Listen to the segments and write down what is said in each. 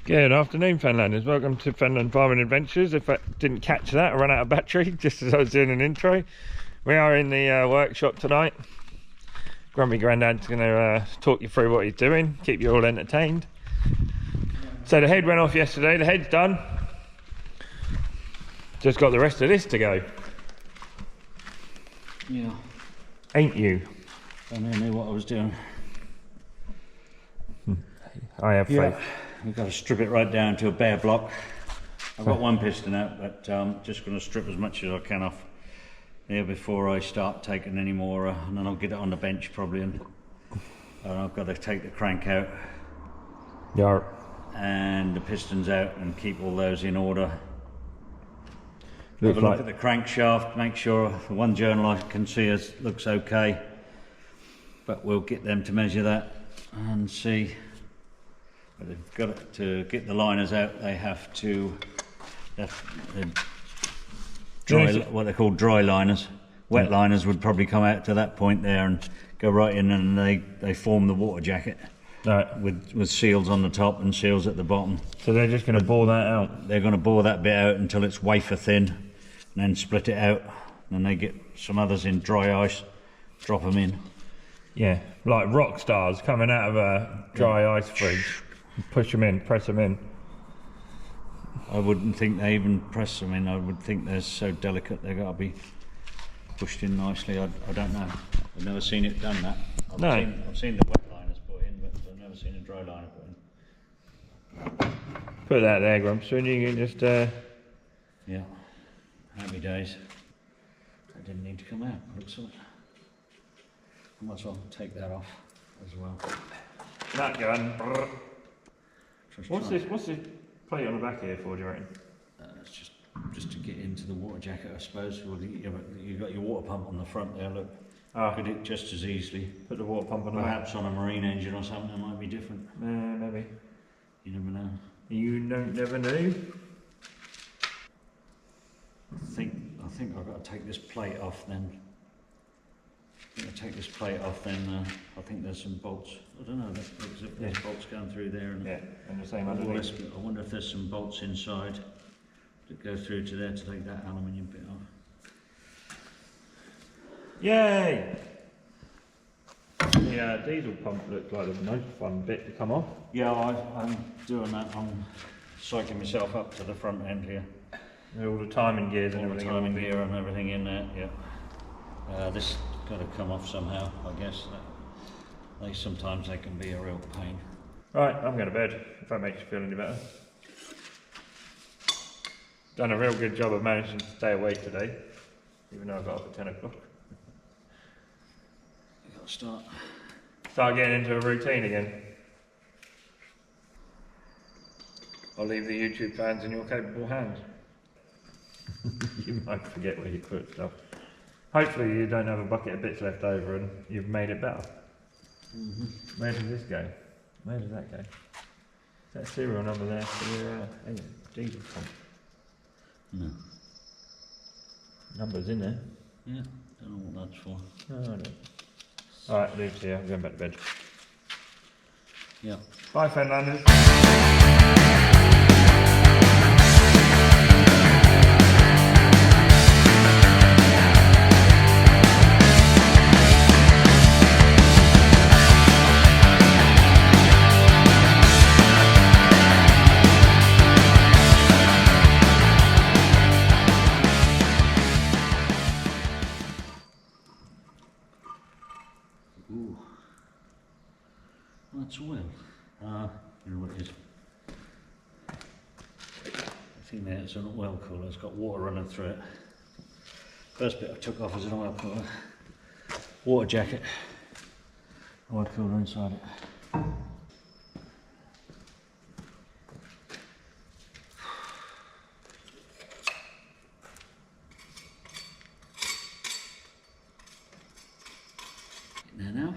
Good afternoon, Fenlanders. Welcome to Fenland Farming Adventures. If I didn't catch that, I ran out of battery just as I was doing an intro. We are in the workshop tonight. Grumpy Grandad's going to talk you through what he's doing, keep you all entertained. So the head went off yesterday. The head's done. Just got the rest of this to go. Yeah. Ain't you? I knew what I was doing. I have faith. We've got to strip it right down to a bare block. I've got one piston out, but just going to strip as much as I can off here before I start taking any more, and then I'll get it on the bench probably, and I've got to take the crank out. Yeah. And the pistons out and keep all those in order. Looks Have a look at the crankshaft, make sure the one journal I can see looks okay, but we'll get them to measure that and see. But they've got to get the liners out. They have to dry, what they call dry liners. Wet liners would probably come out to that point there and go right in, and they form the water jacket. Right. With seals on the top and seals at the bottom. So they're just going to bore that out? They're going to bore that bit out until it's wafer thin, and then split it out. And they get some others in dry ice, drop them in. Yeah, like rock stars coming out of a dry ice fridge. Push them in, press them in. I wouldn't think they even press them in. I would think they're so delicate they've got to be pushed in nicely. I don't know. I've never seen it done that. I've seen the wet liners put in, but I've never seen a dry liner put in. Put that there, Grumps, and you can just... Yeah, happy days. That didn't need to come out, looks like. I might as well take that off as well. That gun. What's this plate on the back here for, do you reckon? It's just to get into the water jacket, I suppose. Well, you've got your water pump on the front there, look. Could it just as easily Put the water pump on the back. Perhaps on a marine engine or something, it might be different. Maybe. You never know. You never know. I think I've got to take this plate off then. I think there's some bolts. I don't know, there's bolts going through there. And the same underneath. I wonder if there's some bolts inside that go through to there to take that aluminium bit off. Yay! The diesel pump looks like the most fun bit to come off. Yeah, I'm doing that. I'm psyching myself up to the front end here. With all the timing gears and All everything. the timing gear and everything in there, yeah. This got to come off somehow, I guess. Sometimes they can be a real pain. Right, I'm going to bed, if that makes you feel any better. Done a real good job of managing to stay awake today, even though I got up at 10 o'clock. You've got to Start getting into a routine again. I'll leave the YouTube fans in your capable hands. You might forget where you put stuff. Hopefully you don't have a bucket of bits left over and you've made it better. Where does this go? Where does that go? Is that serial number there for your diesel pump? No. Number's in there. Yeah, don't know what that's for. No, I don't. Alright, leave it here. I'm going back to bed. Yeah. Bye, Fenlanders. Ooh. That's oil. You know what it is. I think that's an oil cooler. It's got water running through it. First bit I took off is an oil cooler. Water jacket. Oil cooler inside it. There now.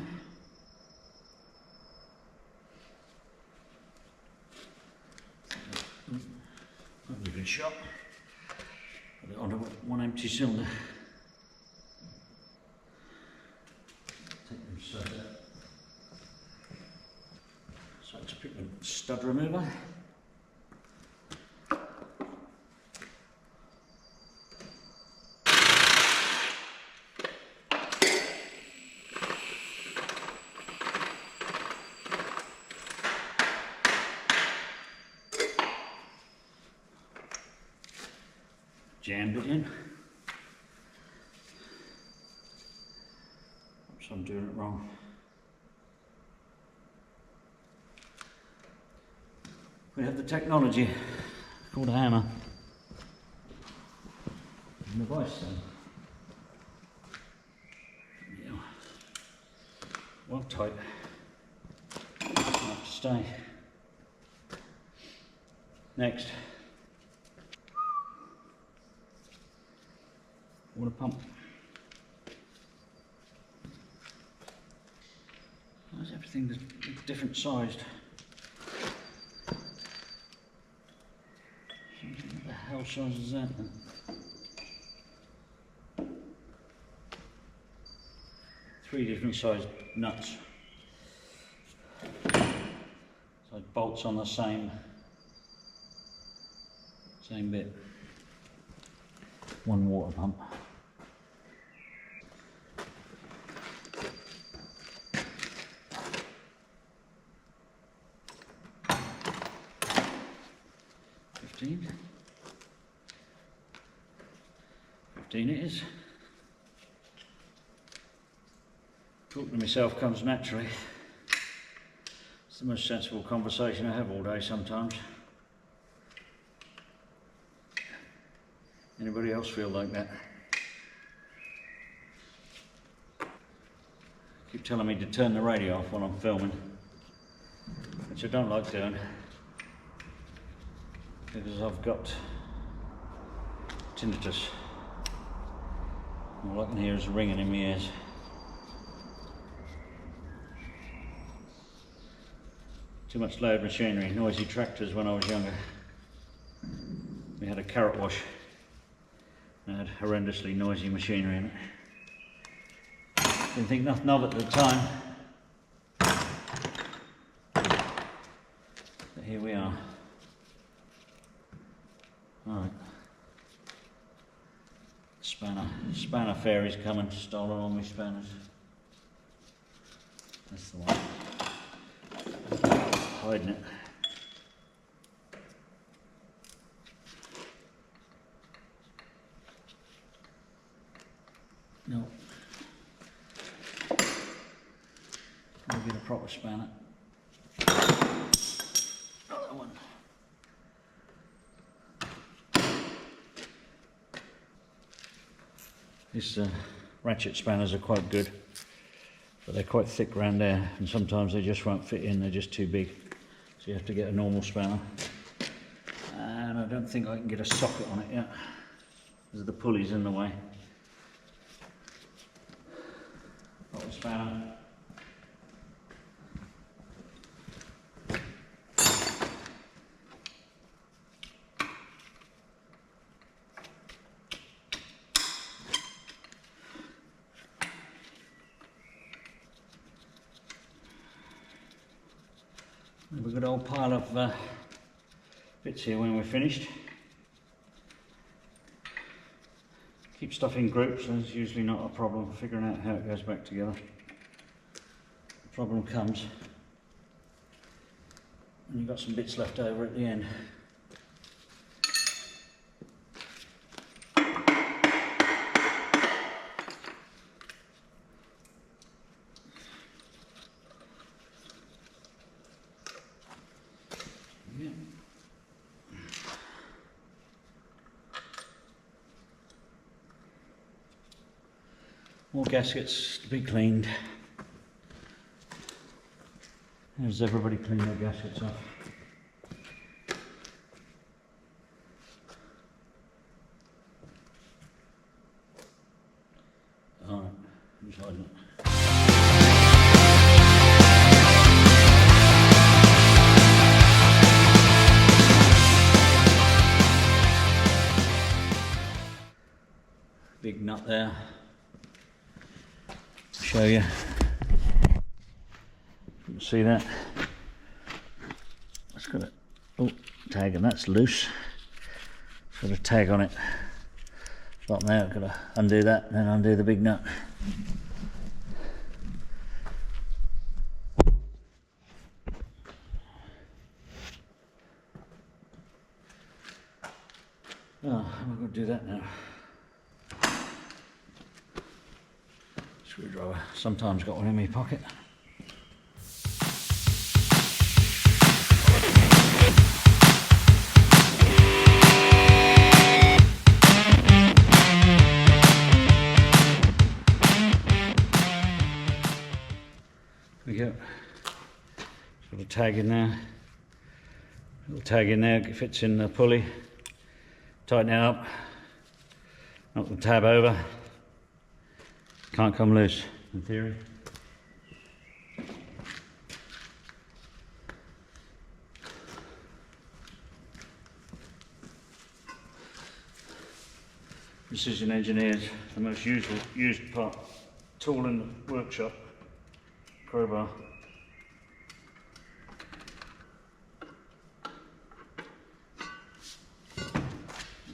Probably a good shot. Put it onto one empty cylinder. Take them straight out. So to pick the stud remover. jammed it in. Perhaps I'm doing it wrong. We have the technology called a hammer and the vice then. Yeah. Well tight. Have to stay. Next. Water pump. Why is everything different sized? What the hell size is that then? 3 different sized nuts. So bolts on the same bit. 1 water pump. $15 it is. Talking to myself comes naturally. It's the most sensible conversation I have all day sometimes. Anybody else feel like that? Keep telling me to turn the radio off while I'm filming, which I don't like doing because I've got tinnitus. All I can hear is ringing in my ears. Too much loud machinery, noisy tractors when I was younger. We had a carrot wash. It had horrendously noisy machinery in it. Didn't think nothing of it at the time. But here we are. Alright. Spanner fairy's coming, stolen all my spanners. That's the one. Hiding it. No. We'll get a proper spanner. Another one. These ratchet spanners are quite good, but they're quite thick around there, and sometimes they just won't fit in, they're just too big. So you have to get a normal spanner. And I don't think I can get a socket on it yet, because the pulley's in the way. Proper spanner. We've got a good old pile of bits here when we're finished. Keep stuff in groups, there's usually not a problem figuring out how it goes back together. The problem comes when you've got some bits left over at the end. Yeah. More gaskets to be cleaned. How's everybody clean their gaskets off? Alright, who's hiding it? Big nut there. Show you. You can see that. That's got a tag, and that's loose. It's got a tag on it. Bottom there, I've got to undo that and then undo the big nut. Oh, I'm going to do that now. Screwdriver. Sometimes got one in my pocket. There we go. Got a tag in there. Little tag in there, it fits in the pulley. Tighten it up. Knock the tab over. Can't come loose, in theory. Precision engineered, the most used part, tool in the workshop. Crowbar.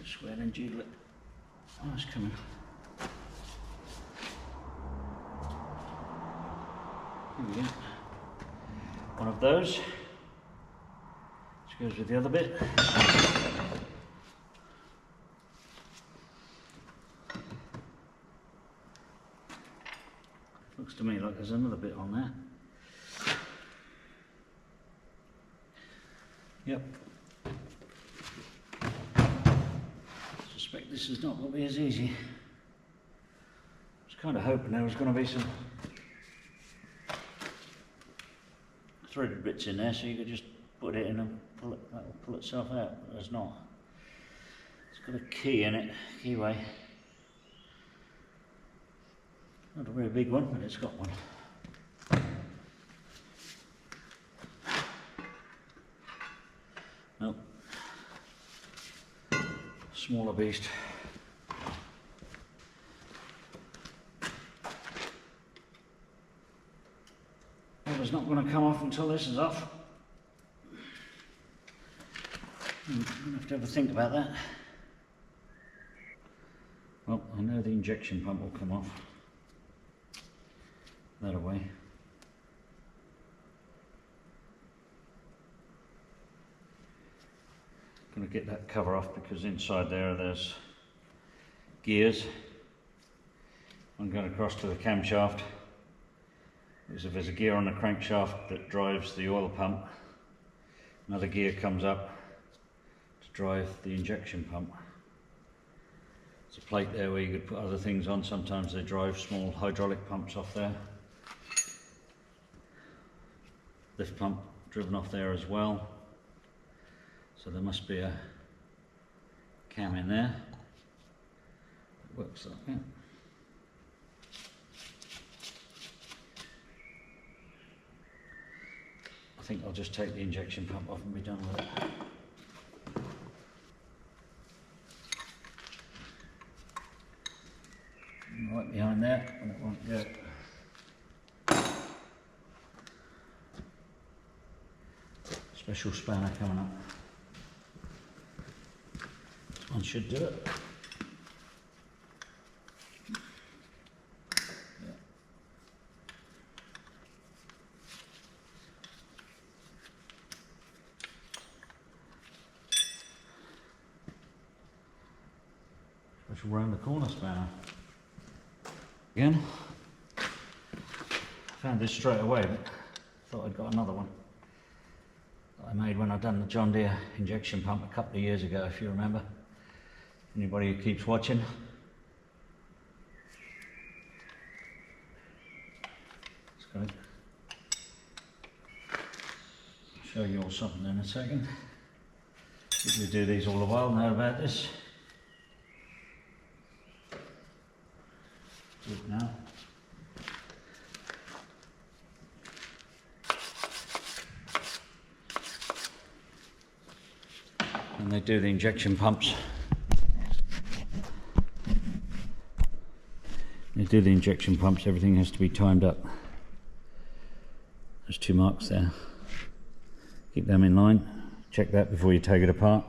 Square and jiggle it. Oh, it's coming. Here we go. One of those. Which goes with the other bit. Looks to me like there's another bit on there. Yep. Suspect this is not going to be as easy. I was kind of hoping there was going to be some threaded bits in there so you could just put it in and pull it, that'll pull itself out, but there's not. It's got a key in it, keyway. Not a very big one, but it's got one. Nope. Smaller beast. It's not going to come off until this is off. I'm going to have a think about that. Well, I know the injection pump will come off. That away. Going to get that cover off because inside there's gears. I'm going across to the camshaft. Because if there's a gear on the crankshaft that drives the oil pump, another gear comes up to drive the injection pump. There's a plate there where you could put other things on. Sometimes they drive small hydraulic pumps off there. Lift pump driven off there as well. So there must be a cam in there. It works like that. I think I'll just take the injection pump off and be done with it. Right behind there, and it won't go. Special spanner coming up. This one should do it. Round the corner spanner. Again. Found this straight away, but thought I'd got another one that I made when I done the John Deere injection pump a couple of years ago, if you remember. Anybody who keeps watching. It's good. I'll show you all something in a second. People who do these all the while know about this. Good now. And they do the injection pumps. They do the injection pumps, everything has to be timed up. There's 2 marks there. Keep them in line. Check that before you take it apart.